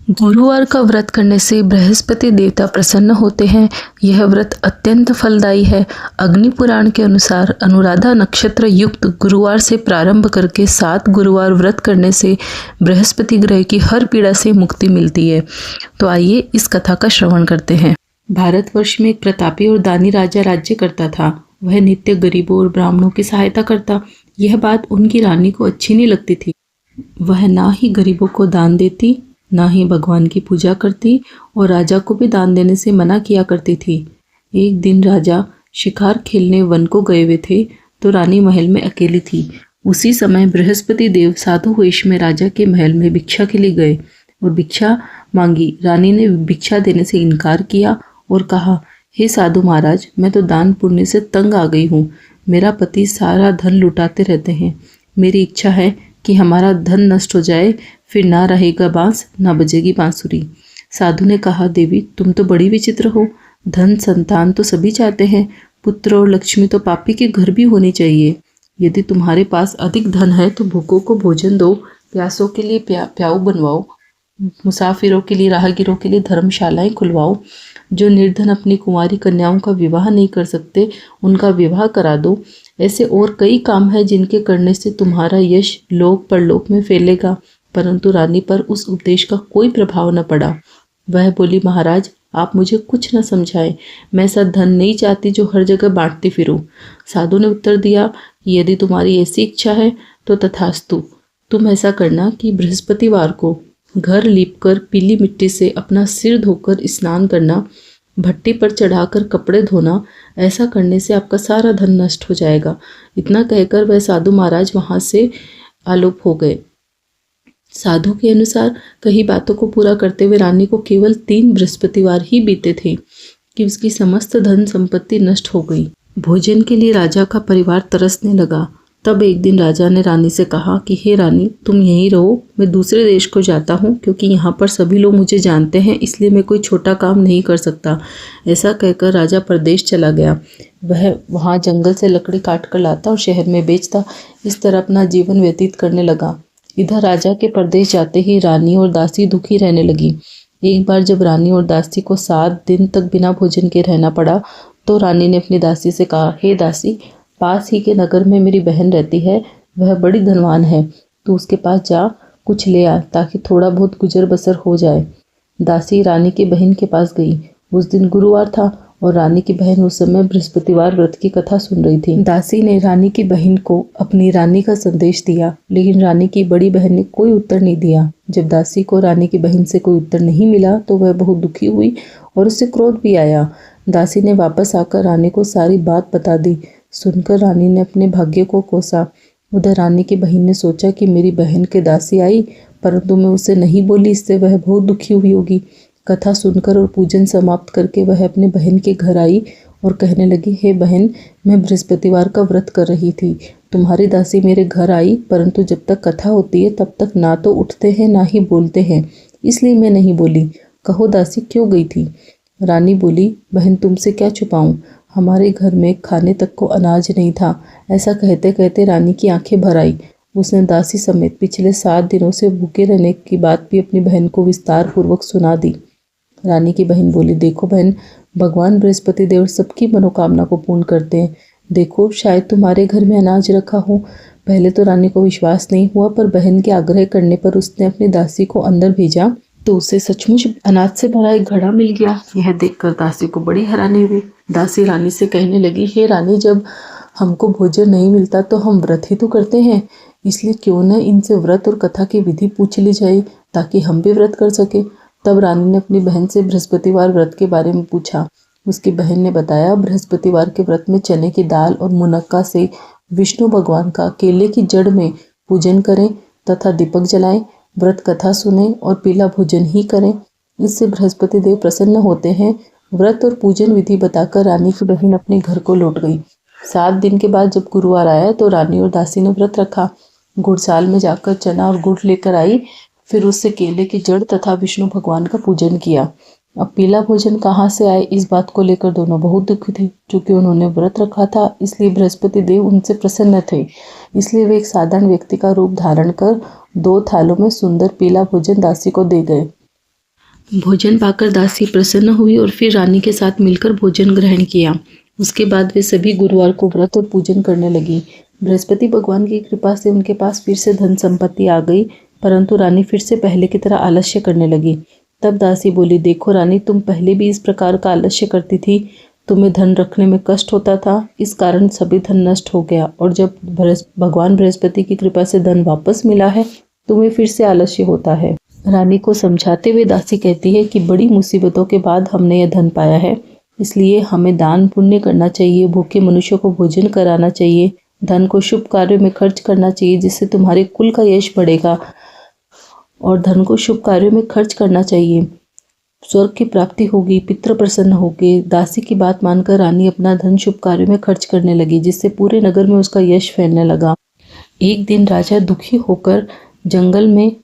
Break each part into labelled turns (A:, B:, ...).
A: गुरुवार का व्रत करने से बृहस्पति देवता प्रसन्न होते हैं। यह व्रत अत्यंत फलदायी है। अग्नि पुराण के अनुसार अनुराधा नक्षत्र युक्त गुरुवार से प्रारंभ करके 7 गुरुवार व्रत करने से बृहस्पति ग्रह की हर पीड़ा से मुक्ति मिलती है। तो आइए इस कथा का श्रवण करते हैं। भारतवर्ष में एक प्रतापी और दानी राजा राज्य करता था। वह नित्य गरीबों और ब्राह्मणों की सहायता करता। यह बात उनकी रानी को अच्छी नहीं लगती थी। वह ना ही गरीबों को दान देती, ना ही भगवान की पूजा करती और राजा को भी दान देने से मना किया करती थी। एक दिन राजा शिकार खेलने वन को गए हुए थे तो रानी महल में अकेली थी। उसी समय बृहस्पति देव साधु वेश में राजा के महल में भिक्षा के लिए गए और भिक्षा मांगी। रानी ने भिक्षा देने से इनकार किया और कहा, हे साधु महाराज, मैं तो दान पुण्य से तंग आ गई हूँ। मेरा पति सारा धन लुटाते रहते हैं। मेरी इच्छा है कि हमारा धन नष्ट हो जाए, फिर ना रहेगा बांस, ना बजेगी बांसुरी। साधु ने कहा, देवी, तुम तो बड़ी विचित्र हो। धन संतान तो सभी चाहते हैं, पुत्र और लक्ष्मी तो पापी के घर भी होनी चाहिए। यदि तुम्हारे पास अधिक धन है तो भूखों को भोजन दो, प्यासों के लिए प्याऊ बनवाओ, मुसाफिरों के लिए, राहगीरों के लिए धर्मशालाएं खुलवाओ। जो निर्धन अपनी कुंवारी कन्याओं का विवाह नहीं कर सकते, उनका विवाह करा दो। ऐसे और कई काम हैं जिनके करने से तुम्हारा यश लोक परलोक में फैलेगा। परंतु रानी पर उस उपदेश का कोई प्रभाव न पड़ा। वह बोली, महाराज, आप मुझे कुछ न समझाएं। मैं ऐसा धन नहीं चाहती जो हर जगह बांटती फिरूं। साधु ने उत्तर दिया, यदि तुम्हारी ऐसी इच्छा है तो तथास्तु। तुम ऐसा करना कि बृहस्पतिवार को घर लीपकर पीली मिट्टी से अपना सिर धोकर स्नान करना, भट्टी पर चढ़ाकर कपड़े धोना। ऐसा करने से आपका सारा धन नष्ट हो जाएगा। इतना कहकर वह साधु महाराज वहां से आलोप हो गए। साधु के अनुसार कई बातों को पूरा करते हुए रानी को केवल 3 बृहस्पतिवार ही बीते थे कि उसकी समस्त धन संपत्ति नष्ट हो गई। भोजन के लिए राजा का परिवार तरसने लगा। तब एक दिन राजा ने रानी से कहा कि हे रानी, तुम यहीं रहो, मैं दूसरे देश को जाता हूँ, क्योंकि यहाँ पर सभी लोग मुझे जानते हैं, इसलिए मैं कोई छोटा काम नहीं कर सकता। ऐसा कहकर राजा परदेश चला गया। वह वहाँ जंगल से लकड़ी काट कर लाता और शहर में बेचता। इस तरह अपना जीवन व्यतीत करने लगा। इधर राजा के परदेश जाते ही रानी और दासी दुखी रहने लगी। एक बार जब रानी और दासी को 7 दिन तक बिना भोजन के रहना पड़ा तो रानी ने अपनी दासी से कहा, हे दासी, पास ही के नगर में मेरी बहन रहती है, वह बड़ी धनवान है। तू उसके पास जा, कुछ ले आ ताकि थोड़ा बहुत गुजर बसर हो जाए। दासी रानी की बहन के पास गई। उस दिन गुरुवार था और रानी की बहन उस समय बृहस्पतिवार व्रत की कथा सुन रही थी। दासी ने रानी की बहन को अपनी रानी का संदेश दिया, लेकिन रानी की बड़ी बहन ने कोई उत्तर नहीं दिया। जब दासी को रानी की बहन से कोई उत्तर नहीं मिला तो वह बहुत दुखी हुई और उससे क्रोध भी आया। दासी ने वापस आकर रानी को सारी बात बता दी। सुनकर रानी ने अपने भाग्य को कोसा। उधर रानी की बहन ने सोचा कि मेरी बहन के दासी आई, परंतु मैं उसे नहीं बोली, इससे वह बहुत दुखी हुई होगी। कथा सुनकर और पूजन समाप्त करके वह अपने बहन के घर आई और कहने लगी, हे बहन, मैं बृहस्पतिवार का व्रत कर रही थी। तुम्हारी दासी मेरे घर आई, परंतु जब तक कथा होती है तब तक ना तो उठते हैं ना ही बोलते हैं, इसलिए मैं नहीं बोली। कहो दासी, क्यों गई थी? रानी बोली, बहन, तुमसे क्या छुपाऊं, हमारे घर में खाने तक को अनाज नहीं था। ऐसा कहते कहते रानी की आंखें भर आई। उसने दासी समेत पिछले 7 दिनों से भूखे रहने की बात भी अपनी बहन को विस्तार पूर्वक सुना दी। रानी की बहन बोली, देखो बहन, भगवान बृहस्पति देव सबकी मनोकामना को पूर्ण करते हैं। देखो, शायद तुम्हारे घर में अनाज रखा हो। पहले तो रानी को विश्वास नहीं हुआ, पर बहन के आग्रह करने पर उसने अपनी दासी को अंदर भेजा तो उसे सचमुच अनाज से भरा एक घड़ा मिल गया। यह देखकर दासी को बड़ी हैरानी हुई। दासी रानी से कहने लगी, हे रानी, जब हमको भोजन नहीं मिलता तो हम व्रत ही तो करते हैं, इसलिए क्यों न इनसे व्रत और कथा की विधि पूछ ली जाए ताकि हम भी व्रत कर सके। तब रानी ने अपनी बहन से बृहस्पतिवार व्रत के बारे में पूछा। उसकी बहन ने बताया, बृहस्पतिवार के व्रत में चने की दाल और मुनक्का से विष्णु भगवान का केले की जड़ में पूजन करें तथा दीपक जलाएं, व्रत कथा सुने और पीला भोजन ही करें। इससे बृहस्पति देव प्रसन्न होते हैं। व्रत और पूजन विधि बताकर रानी की बहन अपने घर को लौट गई। 7 दिन के बाद जब गुरुवार आया तो रानी और दासी ने व्रत रखा। गुड़साल में जाकर चना और गुड़ लेकर आई, फिर उससे केले की जड़ तथा विष्णु भगवान का पूजन किया। अब पीला भोजन कहाँ से आए, इस बात को लेकर दोनों बहुत दुखी थे। क्योंकि उन्होंने व्रत रखा था, इसलिए बृहस्पति देव उनसे प्रसन्न थे। इसलिए वे एक साधारण व्यक्ति का रूप धारण कर 2 थालों में सुंदर पीला भोजन दासी को दे गए। भोजन पाकर दासी प्रसन्न हुई और फिर रानी के साथ मिलकर भोजन ग्रहण किया। उसके बाद वे सभी गुरुवार को व्रत और पूजन करने लगी। बृहस्पति भगवान की कृपा से उनके पास फिर से धन संपत्ति आ गई, परंतु रानी फिर से पहले की तरह आलस्य करने लगी। तब दासी बोली, देखो रानी, तुम पहले भी इस प्रकार का आलस्य करती थी। तुम्हें धन रखने में कष्ट होता था, इस कारण सभी धन नष्ट हो गया, और जब भगवान बृहस्पति की कृपा से धन वापस मिला है, तुम्हें फिर से आलस्य होता है। रानी को समझाते हुए दासी कहती है कि बड़ी मुसीबतों के बाद हमने यह धन पाया है, इसलिए हमें दान पुण्य करना चाहिए, भूखे मनुष्यों को भोजन कराना चाहिए, धन को शुभ कार्यों में खर्च करना चाहिए, जिससे तुम्हारे कुल का यश बढ़ेगा, और धन को शुभ कार्यों में खर्च करना चाहिए, स्वर्ग की प्राप्ति होगी, पितृ प्रसन्न होंगे। दासी की बात मानकर रानी अपना धन शुभ कार्यों में खर्च करने लगी, जिससे पूरे नगर में उसका यश फैलने लगा। एक दिन राजा दुखी होकर जंगल में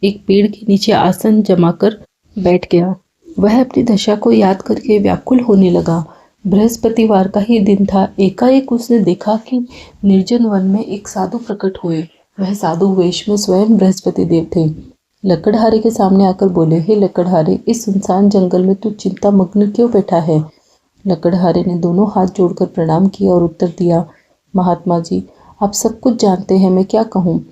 A: एक पेड़ के नीचे आसन जमाकर बैठ गया। वह अपनी दशा को याद करके व्याकुल होने लगा। बृहस्पतिवार का ही दिन था। एकाएक उसने देखा कि निर्जन वन में एक साधु प्रकट हुए। वह साधु वेश में स्वयं बृहस्पति देव थे। लकड़हारे के सामने आकर बोले, हे लकड़हारे, इस सुनसान जंगल में तू चिंता मग्न क्यों बैठा है? लकड़हारे ने दोनों हाथ जोड़कर प्रणाम किया और उत्तर दिया, महात्मा जी, आप सब कुछ जानते हैं, मैं क्या कहूँ।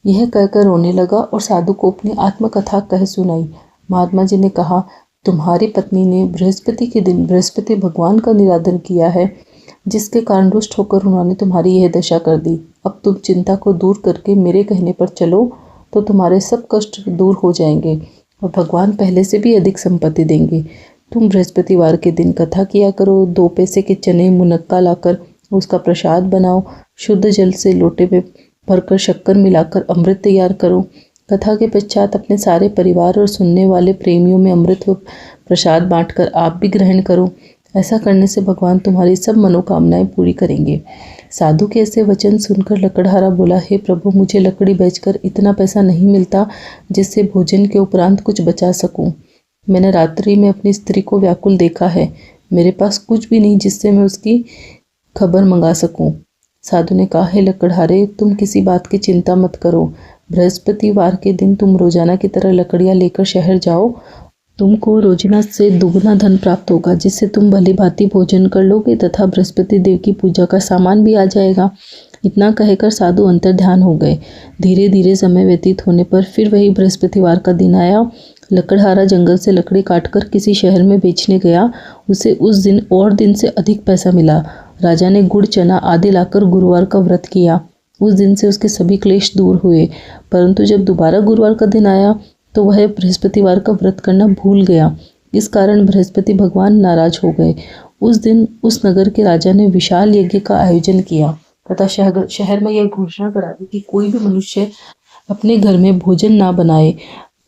A: यह कहकर रोने लगा और साधु को अपनी आत्मकथा कह सुनाई। महात्मा जी ने कहा, तुम्हारी पत्नी ने बृहस्पति के दिन बृहस्पति भगवान का निरादन किया है, जिसके कारण रुष्ट होकर उन्होंने तुम्हारी यह दशा कर दी। अब तुम चिंता को दूर करके मेरे कहने पर चलो तो तुम्हारे सब कष्ट दूर हो जाएंगे और भगवान पहले से भी अधिक संपत्ति देंगे। तुम बृहस्पतिवार के दिन कथा किया करो, 2 पैसे के चने मुनक्का लाकर उसका प्रसाद बनाओ, शुद्ध जल से लोटे में भरकर शक्कर मिलाकर अमृत तैयार करो। कथा के पश्चात अपने सारे परिवार और सुनने वाले प्रेमियों में अमृत व प्रसाद बांटकर आप भी ग्रहण करो। ऐसा करने से भगवान तुम्हारी सब मनोकामनाएं पूरी करेंगे। साधु के ऐसे वचन सुनकर लकड़हारा बोला, हे प्रभु, मुझे लकड़ी बेचकर इतना पैसा नहीं मिलता जिससे भोजन के उपरांत कुछ बचा सकूं। मैंने रात्रि में अपनी स्त्री को व्याकुल देखा है। मेरे पास कुछ भी नहीं जिससे मैं उसकी खबर मंगा सकूं। साधु ने कहा, हे लकड़हारे, तुम किसी बात की चिंता मत करो। बृहस्पतिवार के दिन तुम रोजाना की तरह लकड़ियां लेकर शहर जाओ। तुमको रोजाना से दुगना धन प्राप्त होगा, जिससे तुम भली भांति भोजन कर लोगे तथा बृहस्पति देव की पूजा का सामान भी आ जाएगा। इतना कहकर साधु अंतर्ध्यान हो गए। धीरे धीरे समय व्यतीत होने पर फिर वही बृहस्पतिवार का दिन आया। लकड़हारा जंगल से लकड़ी काटकर किसी शहर में बेचने गया। उसे उस दिन और दिन से अधिक पैसा मिला। राजा ने गुड़, चना आदि लाकर गुरुवार का व्रत किया। उस दिन से उसके सभी क्लेश दूर हुए। परंतु जब दोबारा गुरुवार का दिन आया तो वह बृहस्पतिवार का व्रत करना भूल गया। इस कारण बृहस्पति भगवान नाराज हो गए। उस दिन उस नगर के राजा ने विशाल यज्ञ का आयोजन किया तथा शहर में यह घोषणा करा दी कि कोई भी मनुष्य अपने घर में भोजन ना बनाए,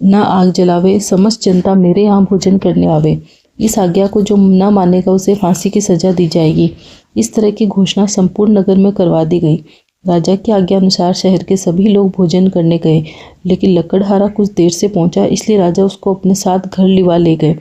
A: ना आग जलावे, समस्त जनता मेरे यहाँ भोजन करने आवे। इस आज्ञा को जो न मानेगा उसे फांसी की सजा दी जाएगी। इस तरह की घोषणा संपूर्ण नगर में करवा दी गई। राजा की आज्ञा अनुसार शहर के सभी लोग भोजन करने गए, लेकिन लकड़हारा कुछ देर से पहुंचा, इसलिए राजा उसको अपने साथ घर लिवा ले गए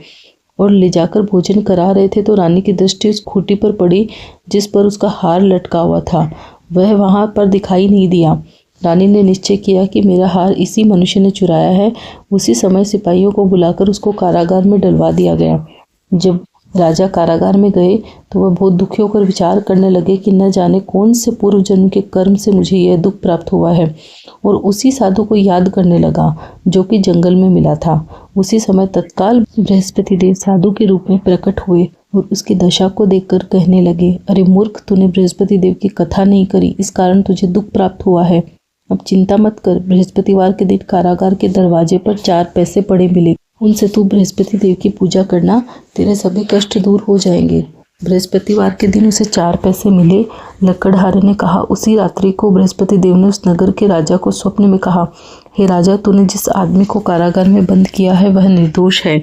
A: और ले जाकर भोजन करा रहे थे तो रानी की दृष्टि उस खूंटी पर पड़ी जिस पर उसका हार लटका हुआ था। वह वहां पर दिखाई नहीं दिया। रानी ने निश्चय किया कि मेरा हार इसी मनुष्य ने चुराया है। उसी समय सिपाहियों को बुलाकर उसको कारागार में डलवा दिया गया। जब राजा कारागार में गए तो वह बहुत दुखी होकर विचार करने लगे कि न जाने कौन से पूर्व जन्म के कर्म से मुझे यह दुख प्राप्त हुआ है, और उसी साधु को याद करने लगा जो कि जंगल में मिला था। उसी समय तत्काल बृहस्पति देव साधु के रूप में प्रकट हुए और उसकी दशा को देखकर कहने लगे, अरे मूर्ख, तूने बृहस्पति देव की कथा नहीं करी, इस कारण तुझे दुख प्राप्त हुआ है। अब चिंता मत कर, बृहस्पतिवार के दिन कारागार के दरवाजे पर 4 पैसे पड़े मिले, उनसे तू बृहस्पति देव की पूजा करना, तेरे सभी कष्ट दूर हो जाएंगे। बृहस्पतिवार के दिन उसे 4 पैसे मिले। लकड़हारे ने कहा, उसी रात्रि को बृहस्पति देव ने उस नगर के राजा को स्वप्न में कहा, हे राजा, तूने जिस आदमी को कारागार में बंद किया है वह निर्दोष है,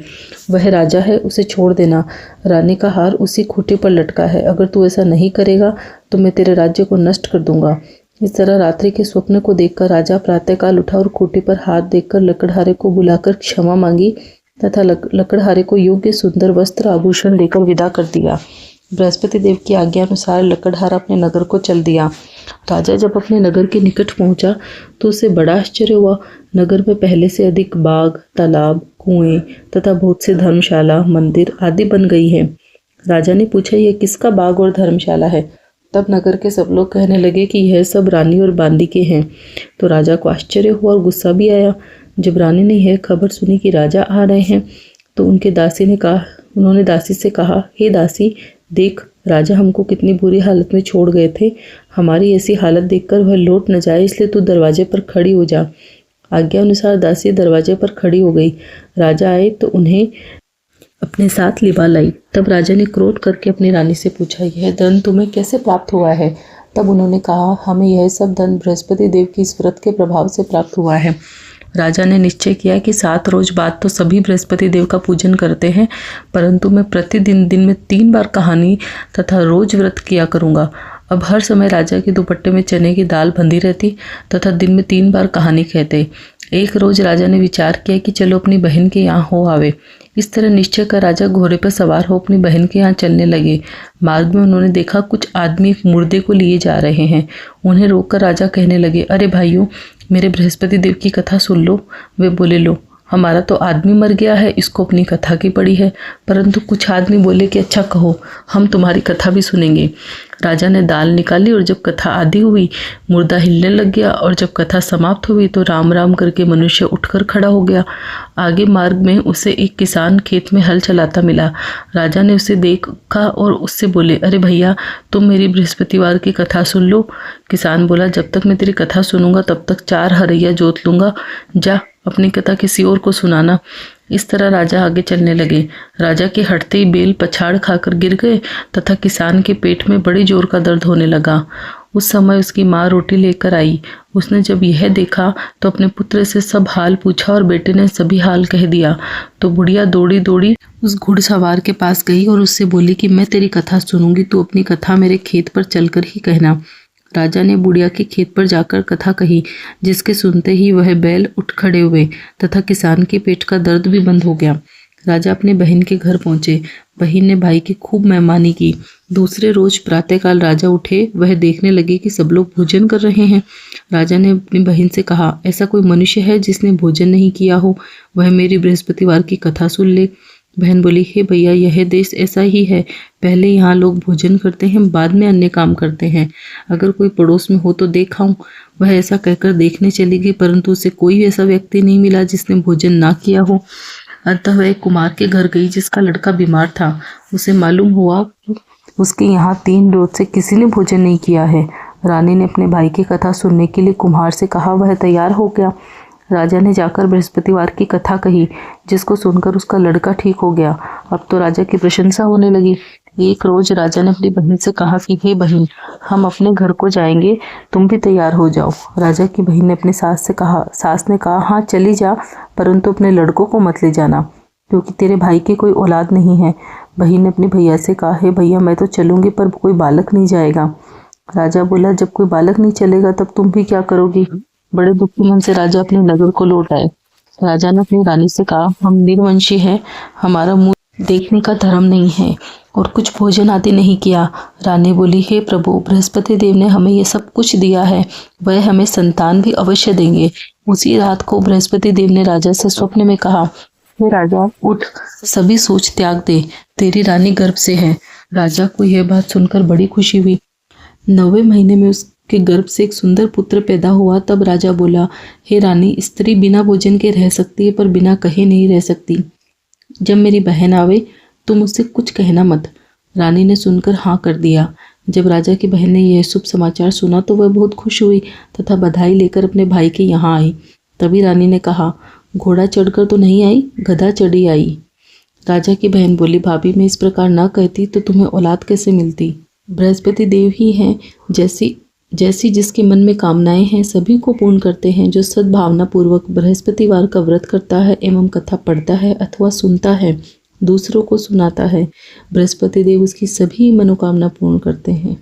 A: वह राजा है, उसे छोड़ देना। रानी का हार उसी खूंटे पर लटका है। अगर तू ऐसा नहीं करेगा तो मैं तेरे राज्य को नष्ट कर दूंगा। इस तरह रात्रि के स्वप्न को देखकर राजा प्रातःकाल उठा और खूंटे पर हाथ देखकर लकड़हारे को बुलाकर क्षमा मांगी तथा लकड़हारे को योग्य सुंदर वस्त्र आभूषण देकर विदा कर दिया। बृहस्पति देव की आज्ञा अनुसार लकड़हारा अपने नगर को चल दिया। राजा जब अपने नगर के निकट पहुंचा तो उसे बड़ा आश्चर्य हुआ। नगर में पहले से अधिक बाग, तालाब, कुएं तथा बहुत से धर्मशाला, मंदिर आदि बन गई है। राजा ने पूछा, यह किसका बाग और धर्मशाला है? तब नगर के सब लोग कहने लगे कि यह सब रानी और बांदी के हैं। तो राजा को आश्चर्य हुआ और गुस्सा भी आया। जब रानी ने यह खबर सुनी कि राजा आ रहे हैं तो उन्होंने दासी से कहा, हे दासी, देख, राजा हमको कितनी बुरी हालत में छोड़ गए थे। हमारी ऐसी हालत देखकर वह लौट न जाए, इसलिए तू दरवाजे पर खड़ी हो जा। आज्ञा अनुसार दासी दरवाजे पर खड़ी हो गई। राजा आए तो उन्हें अपने साथ लिवा लाई। तब राजा ने क्रोध करके अपनी रानी से पूछा, यह धन तुम्हें कैसे प्राप्त हुआ है? तब उन्होंने कहा, हमें यह सब धन बृहस्पति देव की इस व्रत के प्रभाव से प्राप्त हुआ है। राजा ने निश्चय किया कि 7 रोज बाद तो सभी बृहस्पति देव का पूजन करते हैं, परंतु मैं प्रतिदिन दिन में 3 बार कहानी तथा रोज व्रत किया करूँगा। अब हर समय राजा के दुपट्टे में चने की दाल बंधी रहती तथा दिन में 3 बार कहानी कहते। एक रोज राजा ने विचार किया कि चलो अपनी बहन के यहाँ हो आवे। इस तरह निश्चय कर राजा घोड़े पर सवार हो अपनी बहन के यहाँ चलने लगे। मार्ग में उन्होंने देखा कुछ आदमी एक मुर्दे को लिए जा रहे हैं। उन्हें रोककर राजा कहने लगे, अरे भाइयों, मेरे बृहस्पति देव की कथा सुन लो। वे बोले, लो, हमारा तो आदमी मर गया है, इसको अपनी कथा की पड़ी है। परंतु कुछ आदमी बोले कि अच्छा कहो, हम तुम्हारी कथा भी सुनेंगे। राजा ने दाल निकाली और जब कथा आधी हुई, मुर्दा हिलने लग गया और जब कथा समाप्त हुई तो राम राम करके मनुष्य उठकर खड़ा हो गया। आगे मार्ग में उसे एक किसान खेत में हल चलाता मिला। राजा ने उसे देखा और उससे बोले, अरे भैया, तुम मेरी बृहस्पतिवार की कथा सुन लो। किसान बोला, जब तक मैं तेरी कथा सुनूंगा तब तक 4 हरैया जोत लूंगा। जा, अपनी कथा किसी और को सुनाना। इस तरह राजा आगे चलने लगे। राजा के हटते ही बेल पछाड़ खाकर गिर गए तथा किसान के पेट में बड़ी जोर का दर्द होने लगा। उस समय उसकी माँ रोटी लेकर आई। उसने जब यह देखा तो अपने पुत्र से सब हाल पूछा और बेटे ने सभी हाल कह दिया। तो बुढ़िया दौड़ी दौड़ी उस घुड़सवार के पास गई और उससे बोली कि मैं तेरी कथा सुनूंगी, तू अपनी कथा मेरे खेत पर चलकर ही कहना। राजा ने बुढ़िया के खेत पर जाकर कथा कही, जिसके सुनते ही वह बैल उठ खड़े हुए तथा किसान के पेट का दर्द भी बंद हो गया। राजा अपने बहन के घर पहुंचे। बहन ने भाई की खूब मेहमानी की। दूसरे रोज प्रातःकाल राजा उठे। वह देखने लगे कि सब लोग भोजन कर रहे हैं। राजा ने अपनी बहन से कहा, ऐसा कोई मनुष्य है जिसने भोजन नहीं किया हो? वह मेरी बृहस्पतिवार की कथा सुन ले। बहन बोली, हे भैया, यह देश ऐसा ही है। पहले यहाँ लोग भोजन करते हैं, बाद में अन्य काम करते हैं। अगर कोई पड़ोस में हो तो देखाऊं। वह ऐसा कहकर देखने चली गई, परंतु उसे कोई ऐसा व्यक्ति नहीं मिला जिसने भोजन ना किया हो। अतः वह एक कुमार के घर गई जिसका लड़का बीमार था। उसे मालूम हुआ उसके यहाँ 3 रोज से किसी ने भोजन नहीं किया है। रानी ने अपने भाई की कथा सुनने के लिए कुम्हार से कहा। वह तैयार हो गया। राजा ने जाकर बृहस्पतिवार की कथा कही, जिसको सुनकर उसका लड़का ठीक हो गया। अब तो राजा की प्रशंसा होने लगी। एक रोज राजा ने अपनी बहन से कहा कि हे बहन, हम अपने घर को जाएंगे, तुम भी तैयार हो जाओ। राजा की बहन ने अपनी सास ने कहा, हाँ चली जा, परंतु अपने लड़कों को मत ले जाना, क्योंकि तेरे भाई की कोई औलाद नहीं है। बहन ने अपने भैया से कहा, हे भैया, मैं तो चलूंगी पर कोई बालक नहीं जाएगा। राजा बोला, जब कोई बालक नहीं चलेगा तब तुम भी क्या करोगी? बड़े दुखी मन से राजा अपने नगर को लौट आए। राजा ने अपनी रानी से कहा, हम निर्वंशी हैं, हमारा मुंह देखने का धर्म नहीं है और कुछ भोजन आदि नहीं किया। रानी बोली, हे प्रभु, बृहस्पति देव ने हमें ये सब कुछ दिया है, वह हमें संतान भी अवश्य देंगे। उसी रात को बृहस्पति देव ने राजा से स्वप्न में कहा, हे राजा, उठ, सभी सोच त्याग दे, तेरी रानी गर्भ से है। राजा को यह बात सुनकर बड़ी खुशी हुई। 9वें महीने में उसके गर्भ से एक सुंदर पुत्र पैदा हुआ। तब राजा बोला, हे रानी, स्त्री बिना भोजन के रह सकती है पर बिना कहे नहीं रह सकती। जब मेरी बहन आवे तुम उससे कुछ कहना मत। रानी ने सुनकर हाँ कर दिया। जब राजा की बहन ने यह शुभ समाचार सुना तो वह बहुत खुश हुई तथा बधाई लेकर अपने भाई के यहाँ आई। तभी रानी ने कहा, घोड़ा चढ़कर तो नहीं आई, गधा चढ़ी आई। राजा की बहन बोली, भाभी, मैं इस प्रकार न कहती तो तुम्हें औलाद कैसे मिलती? बृहस्पति देव ही हैं, जैसी जिसके मन में कामनाएं हैं सभी को पूर्ण करते हैं। जो सद्भावना पूर्वक बृहस्पतिवार का व्रत करता है एवं कथा पढ़ता है अथवा सुनता है, दूसरों को सुनाता है, बृहस्पति देव उसकी सभी मनोकामना पूर्ण करते हैं।